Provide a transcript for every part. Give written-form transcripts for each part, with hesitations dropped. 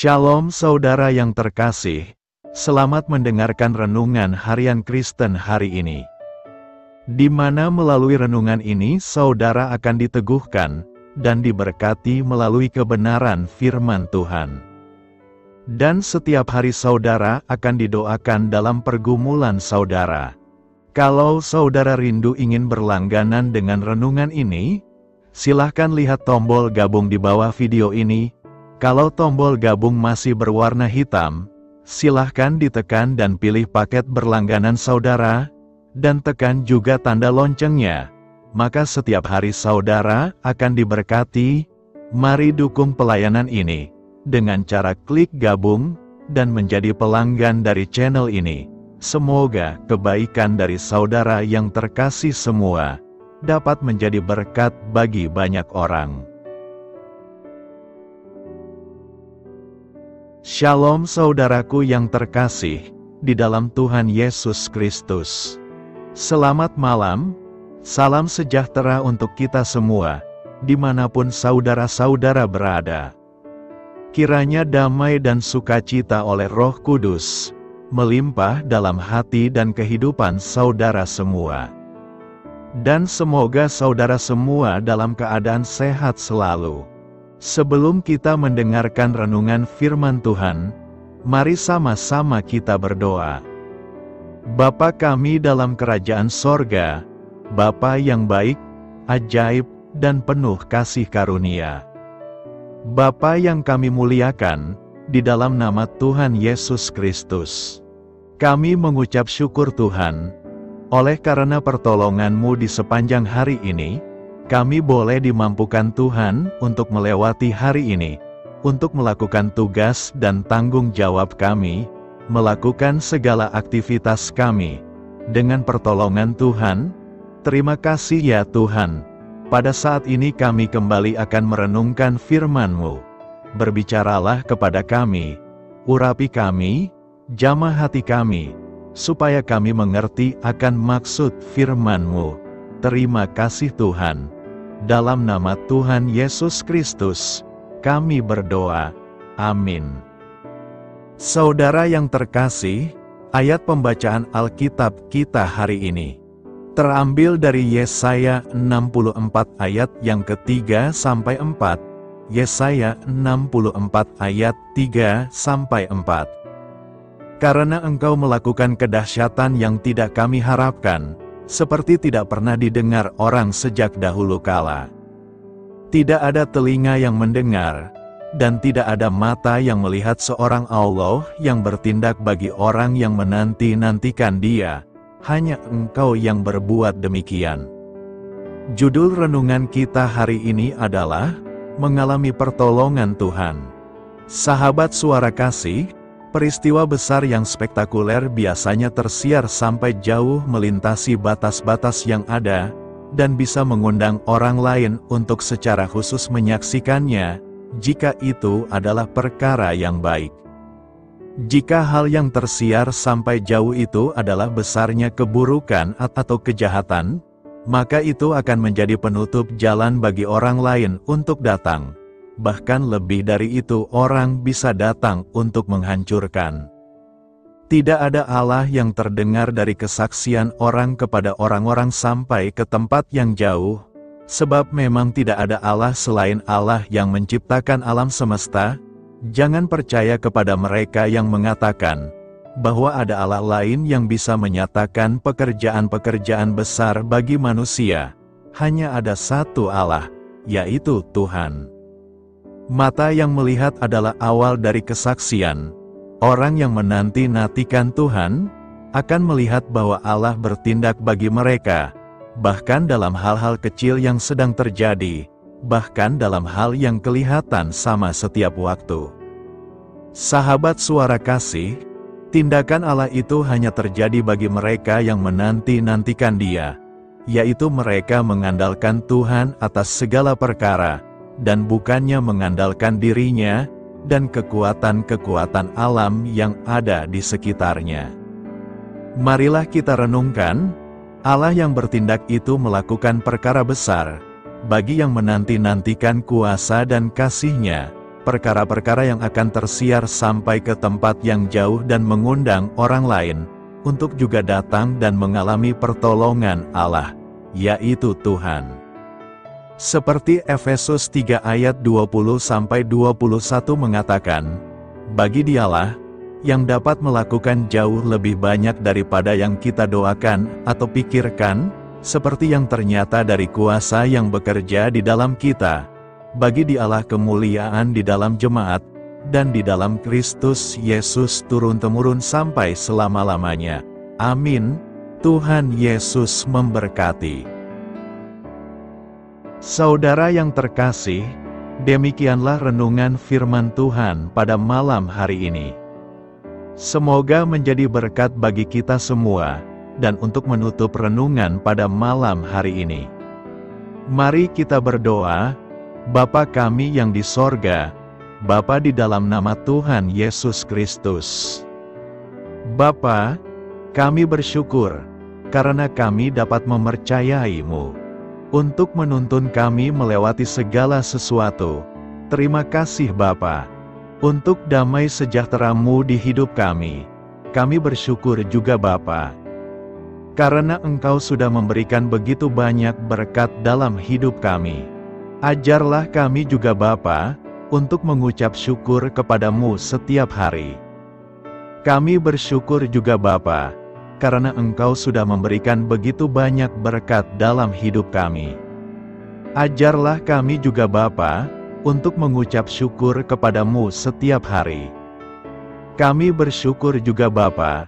Shalom saudara yang terkasih, selamat mendengarkan renungan harian Kristen hari ini. Di mana melalui renungan ini saudara akan diteguhkan dan diberkati melalui kebenaran firman Tuhan. Dan setiap hari saudara akan didoakan dalam pergumulan saudara. Kalau saudara rindu ingin berlangganan dengan renungan ini, silahkan lihat tombol gabung di bawah video ini. Kalau tombol gabung masih berwarna hitam, silahkan ditekan dan pilih paket berlangganan saudara, dan tekan juga tanda loncengnya. Maka setiap hari saudara akan diberkati. Mari dukung pelayanan ini dengan cara klik gabung dan menjadi pelanggan dari channel ini. Semoga kebaikan dari saudara yang terkasih semua dapat menjadi berkat bagi banyak orang. Shalom saudaraku yang terkasih di dalam Tuhan Yesus Kristus. Selamat malam, salam sejahtera untuk kita semua, dimanapun saudara-saudara berada. Kiranya damai dan sukacita oleh Roh Kudus melimpah dalam hati dan kehidupan saudara semua. Dan semoga saudara semua dalam keadaan sehat selalu. Sebelum kita mendengarkan renungan firman Tuhan, mari sama-sama kita berdoa. Bapa kami dalam kerajaan sorga, Bapa yang baik, ajaib, dan penuh kasih karunia. Bapa yang kami muliakan, di dalam nama Tuhan Yesus Kristus. Kami mengucap syukur Tuhan, oleh karena pertolongan-Mu di sepanjang hari ini, kami boleh dimampukan Tuhan untuk melewati hari ini, untuk melakukan tugas dan tanggung jawab kami, melakukan segala aktivitas kami. Dengan pertolongan Tuhan, terima kasih ya Tuhan. Pada saat ini kami kembali akan merenungkan firman-Mu. Berbicaralah kepada kami, urapi kami, jamah hati kami, supaya kami mengerti akan maksud firman-Mu. Terima kasih Tuhan. Dalam nama Tuhan Yesus Kristus, kami berdoa. Amin. Saudara yang terkasih, ayat pembacaan Alkitab kita hari ini terambil dari Yesaya 64 ayat yang ketiga sampai 4. Yesaya 64 ayat 3 sampai 4. Karena engkau melakukan kedahsyatan yang tidak kami harapkan, seperti tidak pernah didengar orang sejak dahulu kala. Tidak ada telinga yang mendengar, dan tidak ada mata yang melihat seorang Allah yang bertindak bagi orang yang menanti-nantikan Dia. Hanya Engkau yang berbuat demikian. Judul renungan kita hari ini adalah Mengalami Pertolongan Tuhan. Sahabat suara kasih, peristiwa besar yang spektakuler biasanya tersiar sampai jauh melintasi batas-batas yang ada, dan bisa mengundang orang lain untuk secara khusus menyaksikannya, jika itu adalah perkara yang baik. Jika hal yang tersiar sampai jauh itu adalah besarnya keburukan atau kejahatan, maka itu akan menjadi penutup jalan bagi orang lain untuk datang. Bahkan lebih dari itu, orang bisa datang untuk menghancurkan. Tidak ada Allah yang terdengar dari kesaksian orang kepada orang-orang sampai ke tempat yang jauh, sebab memang tidak ada Allah selain Allah yang menciptakan alam semesta. Jangan percaya kepada mereka yang mengatakan bahwa ada Allah lain yang bisa menyatakan pekerjaan-pekerjaan besar bagi manusia. Hanya ada satu Allah, yaitu Tuhan. Mata yang melihat adalah awal dari kesaksian. Orang yang menanti-nantikan Tuhan akan melihat bahwa Allah bertindak bagi mereka, bahkan dalam hal-hal kecil yang sedang terjadi, bahkan dalam hal yang kelihatan sama setiap waktu. Sahabat suara kasih, tindakan Allah itu hanya terjadi bagi mereka yang menanti-nantikan Dia, yaitu mereka mengandalkan Tuhan atas segala perkara, dan bukannya mengandalkan dirinya, dan kekuatan-kekuatan alam yang ada di sekitarnya. Marilah kita renungkan, Allah yang bertindak itu melakukan perkara besar, bagi yang menanti-nantikan kuasa dan kasih-Nya, perkara-perkara yang akan tersiar sampai ke tempat yang jauh dan mengundang orang lain untuk juga datang dan mengalami pertolongan Allah, yaitu Tuhan. Seperti Efesus 3 ayat 20-21 mengatakan, bagi Dialah yang dapat melakukan jauh lebih banyak daripada yang kita doakan atau pikirkan, seperti yang ternyata dari kuasa yang bekerja di dalam kita. Bagi Dialah kemuliaan di dalam jemaat, dan di dalam Kristus Yesus turun-temurun sampai selama-lamanya. Amin. Tuhan Yesus memberkati. Saudara yang terkasih, demikianlah renungan firman Tuhan pada malam hari ini. Semoga menjadi berkat bagi kita semua, dan untuk menutup renungan pada malam hari ini, mari kita berdoa. Bapa kami yang di sorga, Bapa di dalam nama Tuhan Yesus Kristus. Bapa, kami bersyukur, karena kami dapat mempercayai-Mu, untuk menuntun kami melewati segala sesuatu. Terima kasih Bapa, untuk damai sejahtera-Mu di hidup kami. Kami bersyukur juga Bapa, karena Engkau sudah memberikan begitu banyak berkat dalam hidup kami. Ajarlah kami juga Bapa, untuk mengucap syukur kepada-Mu setiap hari. Kami bersyukur juga Bapa, karena Engkau sudah memberikan begitu banyak berkat dalam hidup kami. Ajarlah kami juga Bapa, untuk mengucap syukur kepada-Mu setiap hari. Kami bersyukur juga Bapa,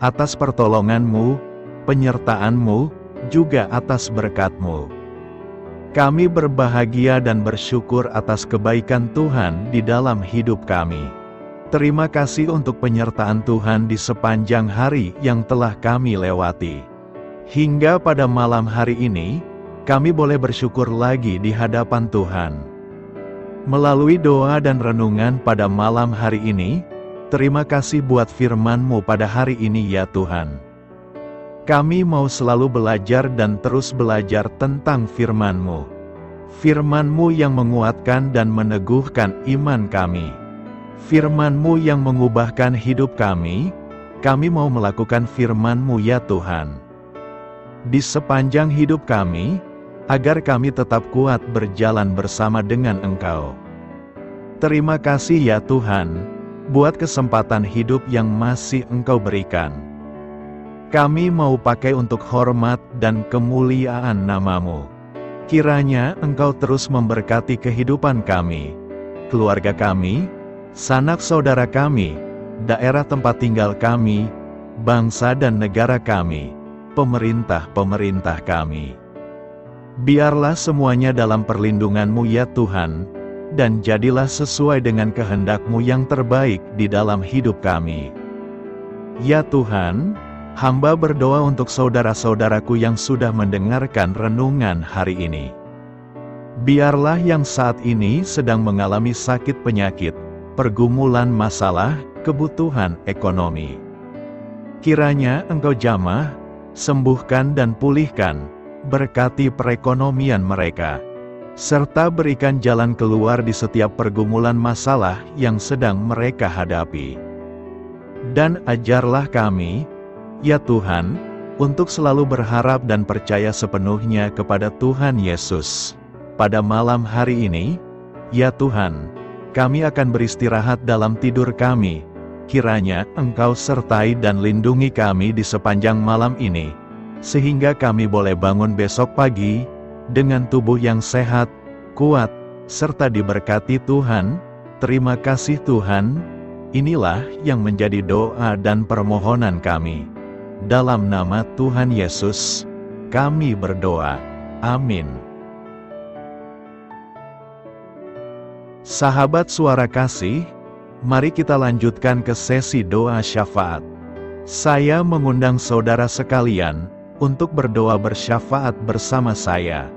atas pertolongan-Mu, penyertaan-Mu, juga atas berkat-Mu. Kami berbahagia dan bersyukur atas kebaikan Tuhan di dalam hidup kami. Terima kasih untuk penyertaan Tuhan di sepanjang hari yang telah kami lewati. Hingga pada malam hari ini, kami boleh bersyukur lagi di hadapan Tuhan. Melalui doa dan renungan pada malam hari ini, terima kasih buat firman-Mu pada hari ini ya Tuhan. Kami mau selalu belajar dan terus belajar tentang firman-Mu. Firman-Mu yang menguatkan dan meneguhkan iman kami. Firman-Mu yang mengubahkan hidup kami. Kami mau melakukan firman-Mu ya Tuhan. Di sepanjang hidup kami, agar kami tetap kuat berjalan bersama dengan Engkau. Terima kasih ya Tuhan, buat kesempatan hidup yang masih Engkau berikan. Kami mau pakai untuk hormat dan kemuliaan nama-Mu. Kiranya Engkau terus memberkati kehidupan kami, keluarga kami, sanak saudara kami, daerah tempat tinggal kami, bangsa dan negara kami, pemerintah-pemerintah kami. Biarlah semuanya dalam perlindungan-Mu ya Tuhan, dan jadilah sesuai dengan kehendak-Mu yang terbaik di dalam hidup kami. Ya Tuhan, hamba berdoa untuk saudara-saudaraku yang sudah mendengarkan renungan hari ini. Biarlah yang saat ini sedang mengalami sakit penyakit, pergumulan masalah, kebutuhan ekonomi. Kiranya Engkau jamah, sembuhkan dan pulihkan, berkati perekonomian mereka, serta berikan jalan keluar di setiap pergumulan masalah yang sedang mereka hadapi. Dan ajarlah kami, ya Tuhan, untuk selalu berharap dan percaya sepenuhnya kepada Tuhan Yesus. Pada malam hari ini, ya Tuhan, kami akan beristirahat dalam tidur kami. Kiranya Engkau sertai dan lindungi kami di sepanjang malam ini, sehingga kami boleh bangun besok pagi, dengan tubuh yang sehat, kuat, serta diberkati Tuhan. Terima kasih Tuhan. Inilah yang menjadi doa dan permohonan kami. Dalam nama Tuhan Yesus, kami berdoa. Amin. Sahabat Suara Kasih, mari kita lanjutkan ke sesi doa syafaat. Saya mengundang saudara sekalian untuk berdoa bersyafaat bersama saya,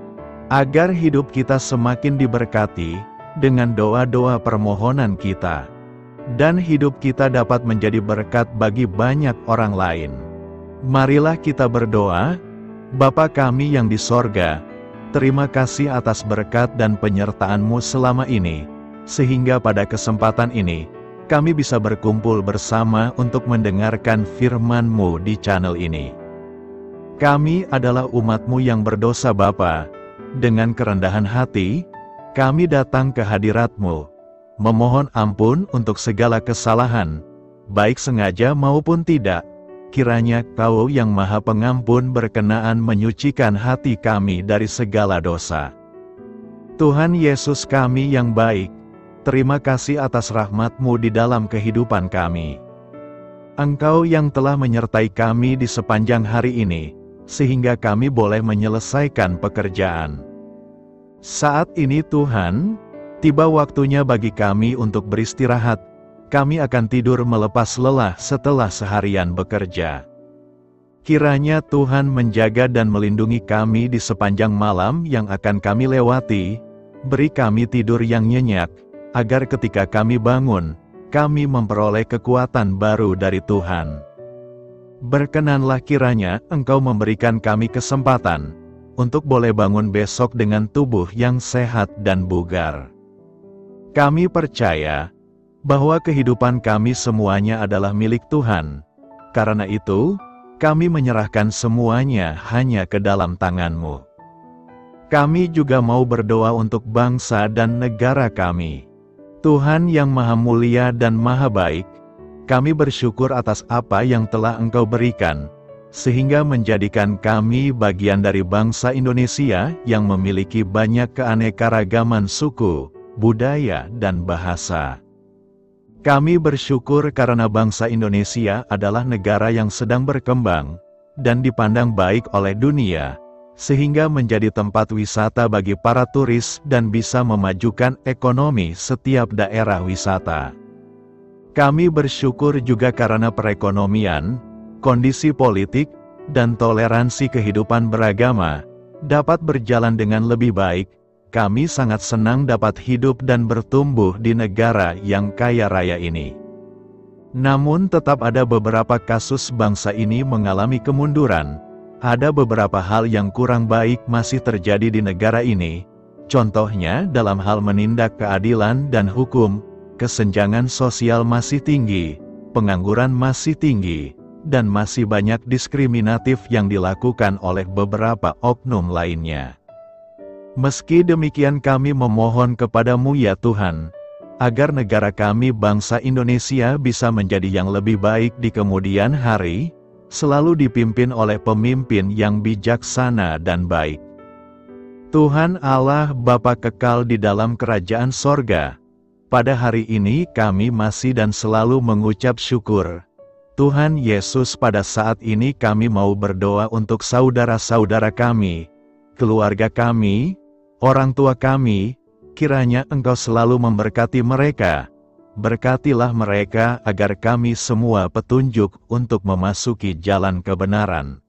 agar hidup kita semakin diberkati dengan doa-doa permohonan kita, dan hidup kita dapat menjadi berkat bagi banyak orang lain. Marilah kita berdoa. Bapa kami yang di sorga, terima kasih atas berkat dan penyertaan-Mu selama ini. sehingga pada kesempatan ini, kami bisa berkumpul bersama untuk mendengarkan firman-Mu di channel ini. Kami adalah umat-Mu yang berdosa Bapa. Dengan kerendahan hati, kami datang ke hadirat-Mu, memohon ampun untuk segala kesalahan, baik sengaja maupun tidak. Kiranya Kau yang Maha Pengampun berkenaan menyucikan hati kami dari segala dosa. Tuhan Yesus kami yang baik, terima kasih atas rahmat-Mu di dalam kehidupan kami. Engkau yang telah menyertai kami di sepanjang hari ini, sehingga kami boleh menyelesaikan pekerjaan. Saat ini Tuhan, tiba waktunya bagi kami untuk beristirahat. Kami akan tidur melepas lelah setelah seharian bekerja. Kiranya Tuhan menjaga dan melindungi kami di sepanjang malam yang akan kami lewati. Beri kami tidur yang nyenyak, agar ketika kami bangun, kami memperoleh kekuatan baru dari Tuhan. Berkenanlah kiranya Engkau memberikan kami kesempatan untuk boleh bangun besok dengan tubuh yang sehat dan bugar. Kami percaya bahwa kehidupan kami semuanya adalah milik Tuhan. Karena itu, kami menyerahkan semuanya hanya ke dalam tangan-Mu. Kami juga mau berdoa untuk bangsa dan negara kami. Tuhan yang Maha Mulia dan Maha Baik, kami bersyukur atas apa yang telah Engkau berikan, sehingga menjadikan kami bagian dari bangsa Indonesia yang memiliki banyak keanekaragaman suku, budaya, dan bahasa. Kami bersyukur karena bangsa Indonesia adalah negara yang sedang berkembang, dan dipandang baik oleh dunia, sehingga menjadi tempat wisata bagi para turis dan bisa memajukan ekonomi setiap daerah wisata. Kami bersyukur juga karena perekonomian, kondisi politik, dan toleransi kehidupan beragama dapat berjalan dengan lebih baik. Kami sangat senang dapat hidup dan bertumbuh di negara yang kaya raya ini. Namun tetap ada beberapa kasus bangsa ini mengalami kemunduran. Ada beberapa hal yang kurang baik masih terjadi di negara ini. Contohnya dalam hal menindak keadilan dan hukum, kesenjangan sosial masih tinggi, pengangguran masih tinggi, dan masih banyak diskriminatif yang dilakukan oleh beberapa oknum lainnya. Meski demikian kami memohon kepada-Mu ya Tuhan, agar negara kami bangsa Indonesia bisa menjadi yang lebih baik di kemudian hari, selalu dipimpin oleh pemimpin yang bijaksana dan baik. Tuhan Allah Bapa kekal di dalam kerajaan sorga, pada hari ini kami masih dan selalu mengucap syukur. Tuhan Yesus, pada saat ini kami mau berdoa untuk saudara-saudara kami, keluarga kami, orang tua kami. Kiranya Engkau selalu memberkati mereka. Berkatilah mereka agar kami semua petunjuk untuk memasuki jalan kebenaran.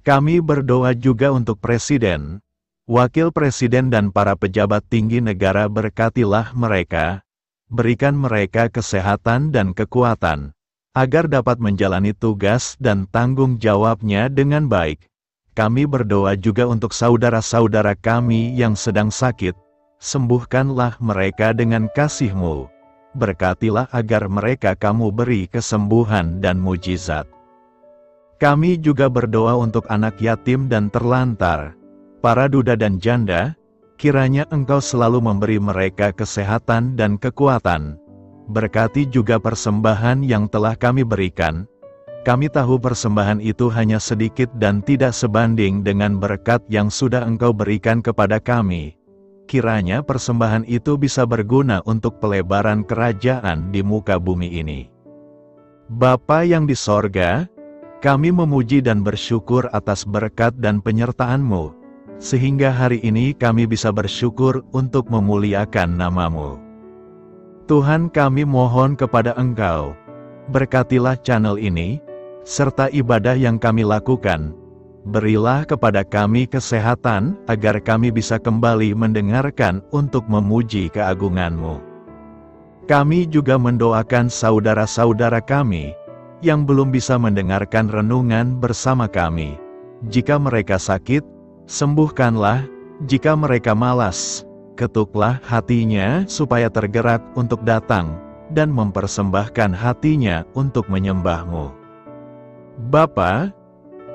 Kami berdoa juga untuk Presiden, Wakil Presiden dan para pejabat tinggi negara. Berkatilah mereka, berikan mereka kesehatan dan kekuatan, agar dapat menjalani tugas dan tanggung jawabnya dengan baik. Kami berdoa juga untuk saudara-saudara kami yang sedang sakit, sembuhkanlah mereka dengan kasih-Mu. Berkatilah agar mereka Kamu beri kesembuhan dan mujizat. Kami juga berdoa untuk anak yatim dan terlantar, para duda dan janda. Kiranya Engkau selalu memberi mereka kesehatan dan kekuatan. Berkati juga persembahan yang telah kami berikan. Kami tahu persembahan itu hanya sedikit dan tidak sebanding dengan berkat yang sudah Engkau berikan kepada kami. Kiranya persembahan itu bisa berguna untuk pelebaran kerajaan di muka bumi ini. Bapa yang di sorga, kami memuji dan bersyukur atas berkat dan penyertaan-Mu, sehingga hari ini kami bisa bersyukur untuk memuliakan nama-Mu. Tuhan, kami mohon kepada Engkau, berkatilah channel ini, serta ibadah yang kami lakukan. Berilah kepada kami kesehatan, agar kami bisa kembali mendengarkan untuk memuji keagungan-Mu. Kami juga mendoakan saudara-saudara kami, yang belum bisa mendengarkan renungan bersama kami. Jika mereka sakit, sembuhkanlah. Jika mereka malas, ketuklah hatinya supaya tergerak untuk datang, dan mempersembahkan hatinya untuk menyembah-Mu. Bapa,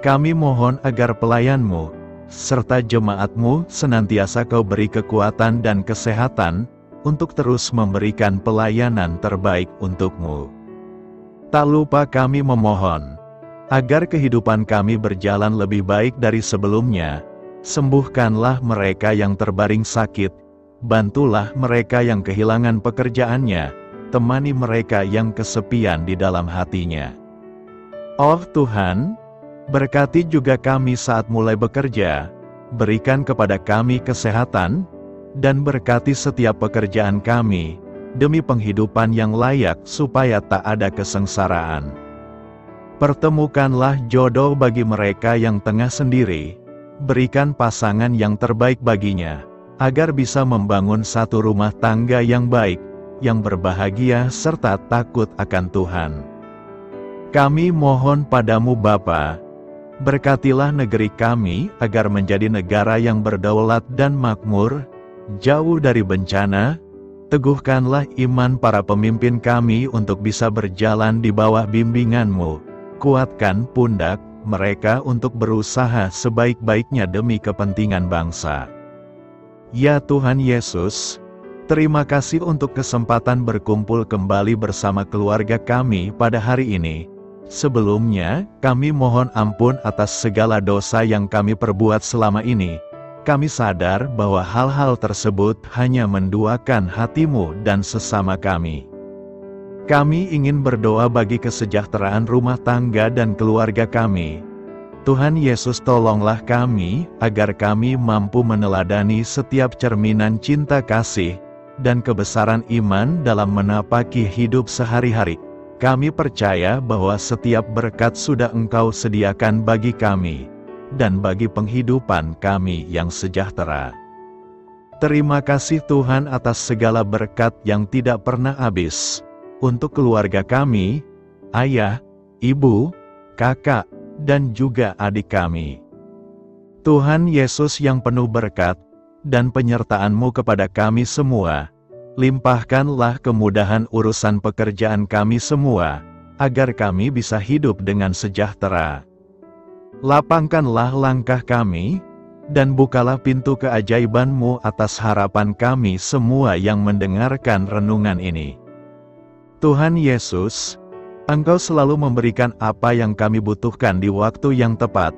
kami mohon agar pelayan-Mu, serta jemaat-Mu senantiasa Kau beri kekuatan dan kesehatan, untuk terus memberikan pelayanan terbaik untuk-Mu. Tak lupa kami memohon, agar kehidupan kami berjalan lebih baik dari sebelumnya. Sembuhkanlah mereka yang terbaring sakit, bantulah mereka yang kehilangan pekerjaannya, temani mereka yang kesepian di dalam hatinya. Oh Tuhan, berkati juga kami saat mulai bekerja, berikan kepada kami kesehatan, dan berkati setiap pekerjaan kami, demi penghidupan yang layak supaya tak ada kesengsaraan. Pertemukanlah jodoh bagi mereka yang tengah sendiri, berikan pasangan yang terbaik baginya, agar bisa membangun satu rumah tangga yang baik, yang berbahagia serta takut akan Tuhan. Kami mohon padamu Bapa, berkatilah negeri kami agar menjadi negara yang berdaulat dan makmur, jauh dari bencana. Teguhkanlah iman para pemimpin kami untuk bisa berjalan di bawah bimbingan-Mu. Kuatkan pundak mereka untuk berusaha sebaik-baiknya demi kepentingan bangsa. Ya Tuhan Yesus, terima kasih untuk kesempatan berkumpul kembali bersama keluarga kami pada hari ini. Sebelumnya, kami mohon ampun atas segala dosa yang kami perbuat selama ini. Kami sadar bahwa hal-hal tersebut hanya menduakan hati-Mu dan sesama kami. Kami ingin berdoa bagi kesejahteraan rumah tangga dan keluarga kami. Tuhan Yesus, tolonglah kami, agar kami mampu meneladani setiap cerminan cinta kasih, dan kebesaran iman dalam menapaki hidup sehari-hari. Kami percaya bahwa setiap berkat sudah Engkau sediakan bagi kami, dan bagi penghidupan kami yang sejahtera. Terima kasih Tuhan atas segala berkat yang tidak pernah habis, untuk keluarga kami, ayah, ibu, kakak, dan juga adik kami. Tuhan Yesus yang penuh berkat, dan penyertaan-Mu kepada kami semua, limpahkanlah kemudahan urusan pekerjaan kami semua, agar kami bisa hidup dengan sejahtera. Lapangkanlah langkah kami, dan bukalah pintu keajaiban-Mu atas harapan kami semua yang mendengarkan renungan ini. Tuhan Yesus, Engkau selalu memberikan apa yang kami butuhkan di waktu yang tepat,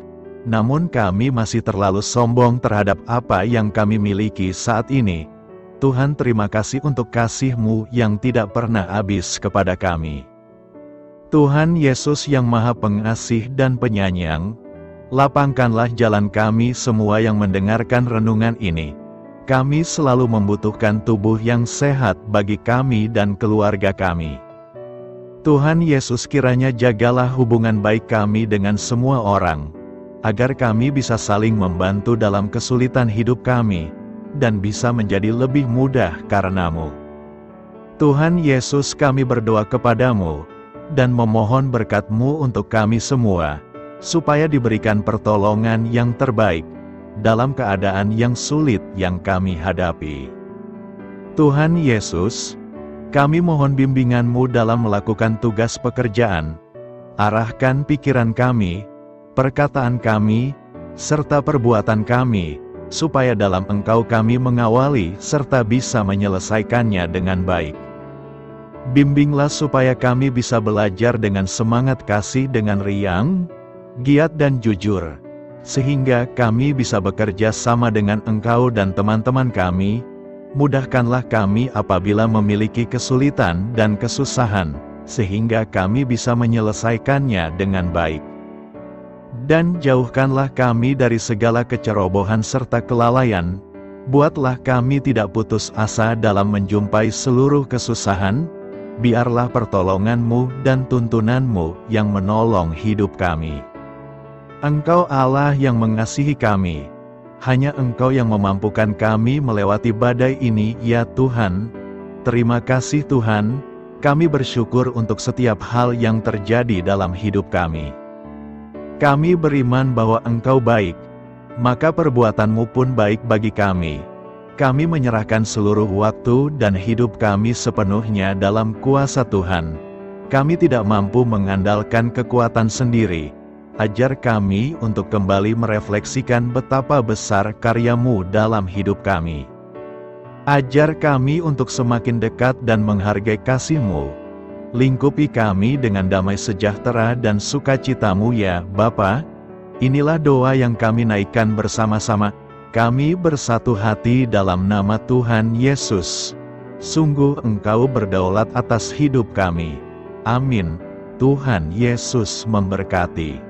namun kami masih terlalu sombong terhadap apa yang kami miliki saat ini. Tuhan, terima kasih untuk kasih-Mu yang tidak pernah habis kepada kami. Tuhan Yesus yang Maha Pengasih dan Penyayang, lapangkanlah jalan kami semua yang mendengarkan renungan ini. Kami selalu membutuhkan tubuh yang sehat bagi kami dan keluarga kami. Tuhan Yesus, kiranya jagalah hubungan baik kami dengan semua orang, agar kami bisa saling membantu dalam kesulitan hidup kami, dan bisa menjadi lebih mudah karena-Mu. Tuhan Yesus, kami berdoa kepadamu, dan memohon berkat-Mu untuk kami semua, supaya diberikan pertolongan yang terbaik, dalam keadaan yang sulit yang kami hadapi. Tuhan Yesus, kami mohon bimbingan-Mu dalam melakukan tugas pekerjaan. Arahkan pikiran kami, perkataan kami, serta perbuatan kami, supaya dalam Engkau kami mengawali serta bisa menyelesaikannya dengan baik. Bimbinglah supaya kami bisa belajar dengan semangat kasih dengan riang, giat dan jujur, sehingga kami bisa bekerja sama dengan Engkau dan teman-teman kami. Mudahkanlah kami apabila memiliki kesulitan dan kesusahan, sehingga kami bisa menyelesaikannya dengan baik. Dan jauhkanlah kami dari segala kecerobohan serta kelalaian. Buatlah kami tidak putus asa dalam menjumpai seluruh kesusahan. Biarlah pertolongan-Mu dan tuntunan-Mu yang menolong hidup kami. Engkau Allah yang mengasihi kami. Hanya Engkau yang memampukan kami melewati badai ini, ya Tuhan. Terima kasih Tuhan, kami bersyukur untuk setiap hal yang terjadi dalam hidup kami. Kami beriman bahwa Engkau baik, maka perbuatan-Mu pun baik bagi kami. kami menyerahkan seluruh waktu dan hidup kami sepenuhnya dalam kuasa Tuhan. Kami tidak mampu mengandalkan kekuatan sendiri. Ajar kami untuk kembali merefleksikan betapa besar karya-Mu dalam hidup kami. Ajar kami untuk semakin dekat dan menghargai kasih-Mu. Lingkupi kami dengan damai sejahtera dan sukacita-Mu ya Bapa. Inilah doa yang kami naikkan bersama-sama. Kami bersatu hati dalam nama Tuhan Yesus. Sungguh Engkau berdaulat atas hidup kami. Amin. Tuhan Yesus memberkati.